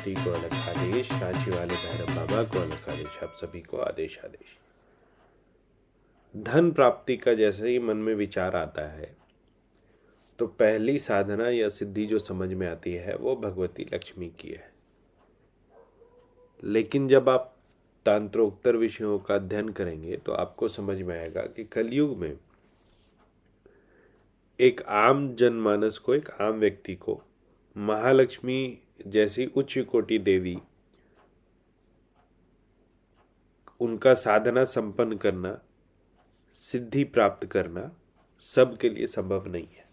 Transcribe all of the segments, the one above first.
अमरावती को अलग आदेश, रांची वाले भैरव बाबा को अलग आदेश, आप सभी को आदेश आदेश। धन प्राप्ति का जैसे ही मन में विचार आता है तो पहली साधना या सिद्धि जो समझ में आती है वो भगवती लक्ष्मी की है। लेकिन जब आप तांत्रोत्तर विषयों का अध्ययन करेंगे तो आपको समझ में आएगा कि कलयुग में एक आम जनमानस को, एक आम व्यक्ति को महालक्ष्मी जैसी उच्च कोटि देवी, उनका साधना संपन्न करना, सिद्धि प्राप्त करना सबके लिए संभव नहीं है।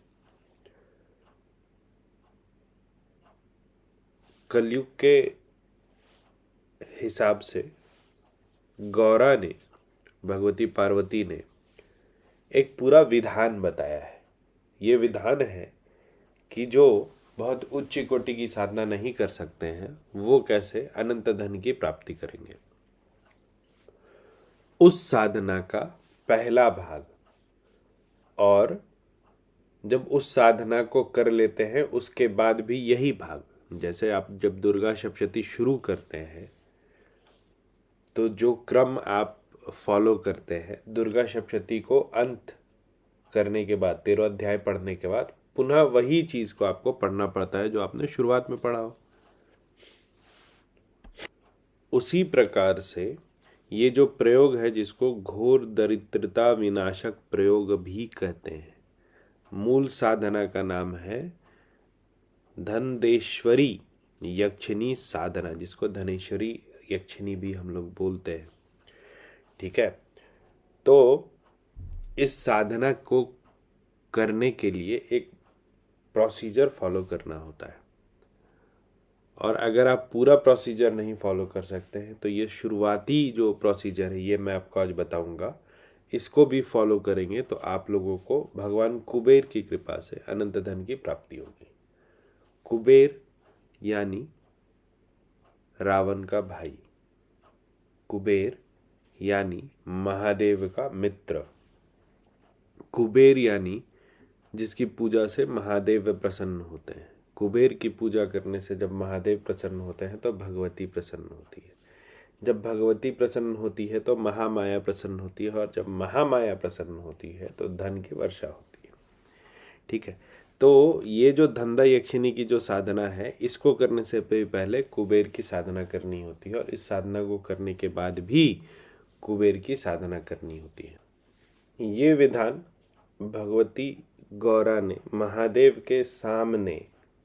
कलयुग के हिसाब से गौरा ने, भगवती पार्वती ने एक पूरा विधान बताया है। ये विधान है कि जो बहुत उच्च कोटि की साधना नहीं कर सकते हैं वो कैसे अनंत धन की प्राप्ति करेंगे। उस साधना का पहला भाग, और जब उस साधना को कर लेते हैं उसके बाद भी यही भाग, जैसे आप जब दुर्गा सप्तशती शुरू करते हैं तो जो क्रम आप फॉलो करते हैं, दुर्गा सप्तशती को अंत करने के बाद, 13 अध्याय पढ़ने के बाद पुनः वही चीज को आपको पढ़ना पड़ता है जो आपने शुरुआत में पढ़ा हो। उसी प्रकार से ये जो प्रयोग है, जिसको घोर दरिद्रता विनाशक प्रयोग भी कहते हैं, मूल साधना का नाम है धनदेश्वरी यक्षिणी साधना, जिसको धनेश्वरी यक्षिणी भी हम लोग बोलते हैं। ठीक है, तो इस साधना को करने के लिए एक प्रोसीजर फॉलो करना होता है, और अगर आप पूरा प्रोसीजर नहीं फॉलो कर सकते हैं तो ये शुरुआती जो प्रोसीजर है, ये मैं आपको आज बताऊंगा, इसको भी फॉलो करेंगे तो आप लोगों को भगवान कुबेर की कृपा से अनंत धन की प्राप्ति होगी। कुबेर यानी रावण का भाई, कुबेर यानी महादेव का मित्र, कुबेर यानी जिसकी पूजा से महादेव प्रसन्न होते हैं। कुबेर की पूजा करने से जब महादेव प्रसन्न होते हैं तो भगवती प्रसन्न होती है, जब भगवती प्रसन्न होती है तो महामाया प्रसन्न होती है, और जब महामाया प्रसन्न होती है तो धन की वर्षा होती है। ठीक है, तो ये जो धंधा यक्षिणी की जो साधना है, इसको करने से पहले कुबेर की साधना करनी होती है, और इस साधना को करने के बाद भी कुबेर की साधना करनी होती है। ये विधान भगवती गौरा ने महादेव के सामने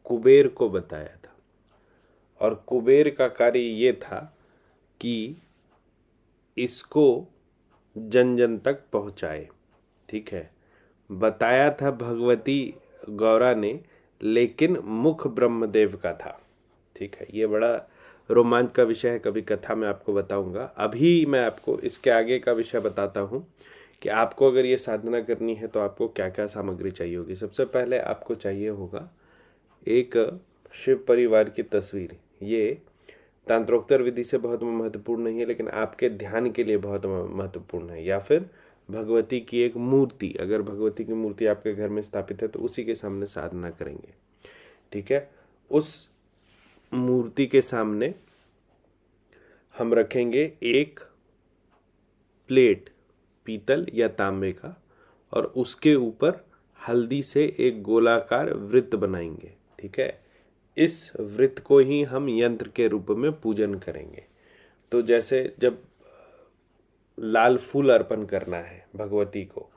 कुबेर को बताया था, और कुबेर का कार्य ये था कि इसको जन जन तक पहुंचाए। ठीक है, बताया था भगवती गौरा ने, लेकिन मुख ब्रह्मदेव का था। ठीक है, ये बड़ा रोमांच का विषय है, कभी कथा में आपको बताऊंगा। अभी मैं आपको इसके आगे का विषय बताता हूँ कि आपको अगर ये साधना करनी है तो आपको क्या क्या सामग्री चाहिए होगी। सबसे पहले आपको चाहिए होगा एक शिव परिवार की तस्वीर। ये तांत्रोक्तर विधि से बहुत महत्वपूर्ण नहीं है, लेकिन आपके ध्यान के लिए बहुत महत्वपूर्ण है। या फिर भगवती की एक मूर्ति, अगर भगवती की मूर्ति आपके घर में स्थापित है तो उसी के सामने साधना करेंगे। ठीक है, उस मूर्ति के सामने हम रखेंगे एक प्लेट पीतल या तांबे का, और उसके ऊपर हल्दी से एक गोलाकार वृत्त बनाएंगे। ठीक है, इस वृत्त को ही हम यंत्र के रूप में पूजन करेंगे। तो जैसे जब लाल फूल अर्पण करना है भगवती को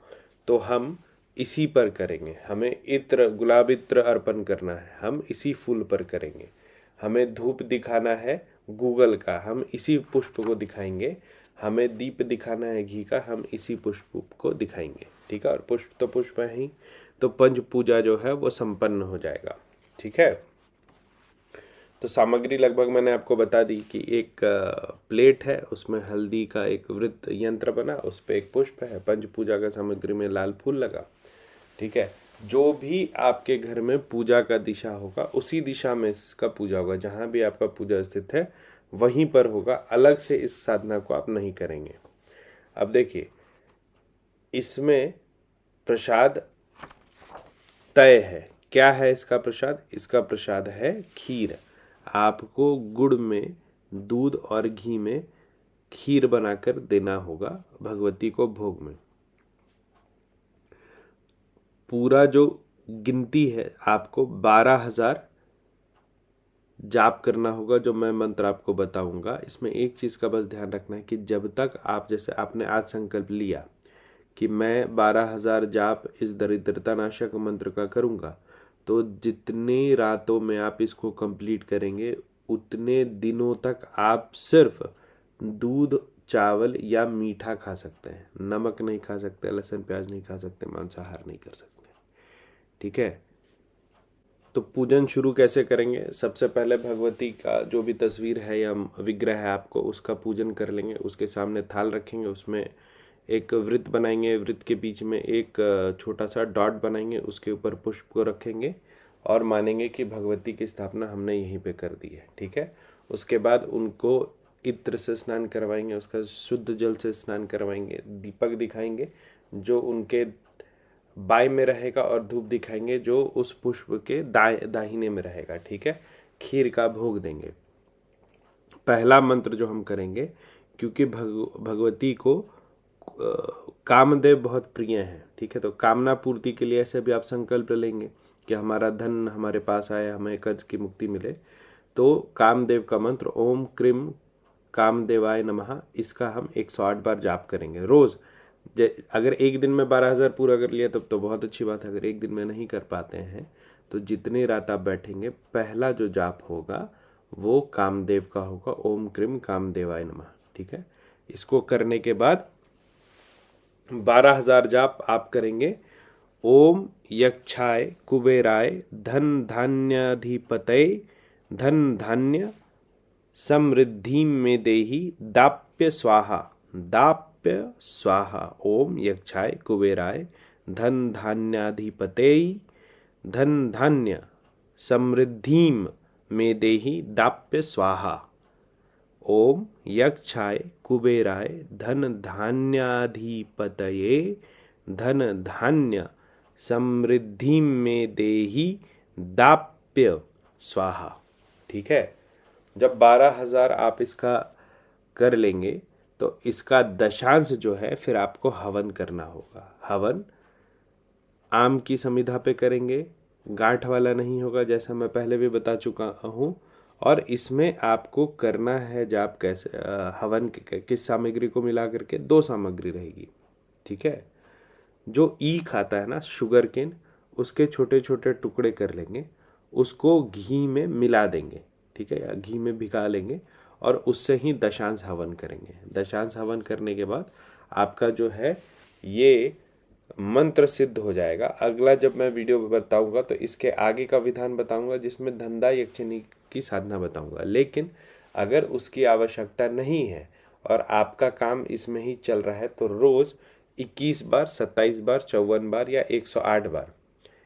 तो हम इसी पर करेंगे। हमें इत्र, गुलाब इत्र अर्पण करना है, हम इसी फूल पर करेंगे। हमें धूप दिखाना है गूगल का, हम इसी पुष्प को दिखाएंगे। हमें दीप दिखाना है घी का, हम इसी पुष्प को दिखाएंगे। ठीक है, और पुष्प तो पुष्प है ही, तो पंच पूजा जो है वो संपन्न हो जाएगा। ठीक है, तो सामग्री लगभग मैंने आपको बता दी कि एक प्लेट है, उसमें हल्दी का एक वृत्त यंत्र बना, उस पर एक पुष्प है, पंच पूजा का सामग्री में लाल फूल लगा। ठीक है, जो भी आपके घर में पूजा का दिशा होगा उसी दिशा में इसका पूजा होगा। जहाँ भी आपका पूजा स्थित है वहीं पर होगा, अलग से इस साधना को आप नहीं करेंगे। अब देखिए, इसमें प्रसाद तय है। क्या है इसका प्रसाद? इसका प्रसाद है खीर। आपको गुड़ में, दूध और घी में खीर बनाकर देना होगा भगवती को भोग में। पूरा जो गिनती है आपको 12,000 जाप करना होगा, जो मैं मंत्र आपको बताऊंगा। इसमें एक चीज़ का बस ध्यान रखना है कि जब तक आप, जैसे आपने आज संकल्प लिया कि मैं 12,000 जाप इस दरिद्रता नाशक मंत्र का करूंगा, तो जितने रातों में आप इसको कंप्लीट करेंगे उतने दिनों तक आप सिर्फ दूध, चावल या मीठा खा सकते हैं, नमक नहीं खा सकते, लहसुन प्याज नहीं खा सकते, मांसाहार नहीं कर सकते। ठीक है। तो पूजन शुरू कैसे करेंगे? सबसे पहले भगवती का जो भी तस्वीर है या विग्रह है आपको, उसका पूजन कर लेंगे। उसके सामने थाल रखेंगे, उसमें एक वृत्त बनाएंगे, वृत्त के बीच में एक छोटा सा डॉट बनाएंगे, उसके ऊपर पुष्प को रखेंगे और मानेंगे कि भगवती की स्थापना हमने यहीं पे कर दी है। ठीक है। उसके बाद उनको इत्र से स्नान करवाएंगे, उसका शुद्ध जल से स्नान करवाएंगे, दीपक दिखाएंगे जो उनके बाएं में रहेगा और धूप दिखाएंगे जो उस पुष्प के दाहिने में रहेगा। ठीक है। खीर का भोग देंगे। पहला मंत्र जो हम करेंगे, क्योंकि भगवती को कामदेव बहुत प्रिय हैं। ठीक है। तो कामना पूर्ति के लिए ऐसे भी आप संकल्प लेंगे कि हमारा धन हमारे पास आए, हमें कर्ज की मुक्ति मिले। तो कामदेव का मंत्र ओम क्रीम कामदेवाय नमः, इसका हम 108 बार जाप करेंगे रोज। अगर एक दिन में 12,000 पूरा कर लिया तब तो बहुत अच्छी बात है। अगर एक दिन में नहीं कर पाते हैं तो जितनी रात आप बैठेंगे, पहला जो जाप होगा वो कामदेव का होगा, ओम क्रीम कामदेवाय नमः। ठीक है। इसको करने के बाद 12,000 जाप आप करेंगे ओम यक्षाय कुबेराय धन धान्याधिपतये धन धान्य समृद्धि में देहि दाप्य स्वाहा, दाप्य स्वाहा। ओम यक्षाय कुबेराय धन धान्याधिपतये धन धान्य समृद्धिम में देहि दाप्य स्वाहा। ओम यक्षाय कुबेराय धन धान्याधिपतये धन धान्य समृद्धि में देहि दाप्य स्वाहा। ठीक है। जब 12,000 आप इसका कर लेंगे तो इसका दशांश जो है फिर आपको हवन करना होगा। हवन आम की समिधा पे करेंगे, गांठ वाला नहीं होगा, जैसा मैं पहले भी बता चुका हूँ। और इसमें आपको करना है जाप कैसे, हवन किस सामग्री को मिला करके 2 सामग्री रहेगी। ठीक है। जो ई खाता है ना, शुगर केन, उसके छोटे छोटे टुकड़े कर लेंगे, उसको घी में मिला देंगे। ठीक है। या घी में भिगा लेंगे और उससे ही दशांश हवन करेंगे। दशांश हवन करने के बाद आपका जो है ये मंत्र सिद्ध हो जाएगा। अगला जब मैं वीडियो बताऊंगा तो इसके आगे का विधान बताऊंगा, जिसमें धंधा यक्षिणी की साधना बताऊंगा। लेकिन अगर उसकी आवश्यकता नहीं है और आपका काम इसमें ही चल रहा है तो रोज 21 बार, 27 बार, 54 बार या 108 बार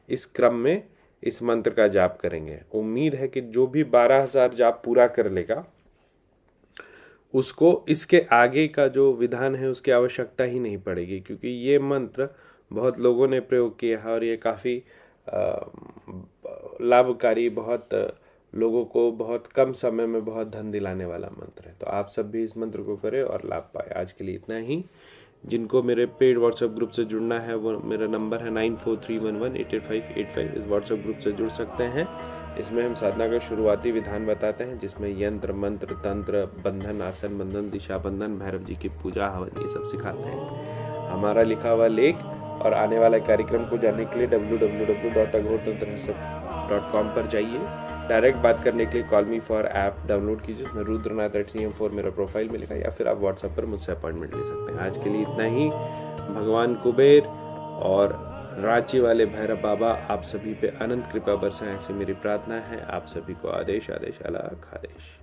इस क्रम में इस मंत्र का जाप करेंगे। उम्मीद है कि जो भी 12,000 जाप पूरा कर लेगा उसको इसके आगे का जो विधान है उसकी आवश्यकता ही नहीं पड़ेगी, क्योंकि ये मंत्र बहुत लोगों ने प्रयोग किया है और ये काफ़ी लाभकारी, बहुत लोगों को बहुत कम समय में बहुत धन दिलाने वाला मंत्र है। तो आप सब भी इस मंत्र को करें और लाभ पाए। आज के लिए इतना ही। जिनको मेरे पेड व्हाट्सएप ग्रुप से जुड़ना है वो मेरा नंबर है 9431188585। इस व्हाट्सएप ग्रुप से जुड़ सकते हैं। इसमें हम साधना का शुरुआती विधान बताते हैं, जिसमें यंत्र, मंत्र, तंत्र, बंधन, आसन बंधन, दिशा बंधन, भैरव जी की पूजा, हवन, ये सब सिखाते हैं। हमारा लिखा हुआ लेख और आने वाले कार्यक्रम को जानने के लिए www.aghortantrahasya.com पर जाइए। डायरेक्ट बात करने के लिए call me for app download कीजिए, उसमें रुद्रनाथ@cm4 मेरा प्रोफाइल में लिखा है, या फिर आप व्हाट्सएप पर मुझसे अपॉइंटमेंट ले सकते हैं। आज के लिए इतना ही। भगवान कुबेर और रांची वाले भैरव बाबा आप सभी पे अनंत कृपा बरसाएं, ऐसी मेरी प्रार्थना है। आप सभी को आदेश, आदेश, अलग आदेश।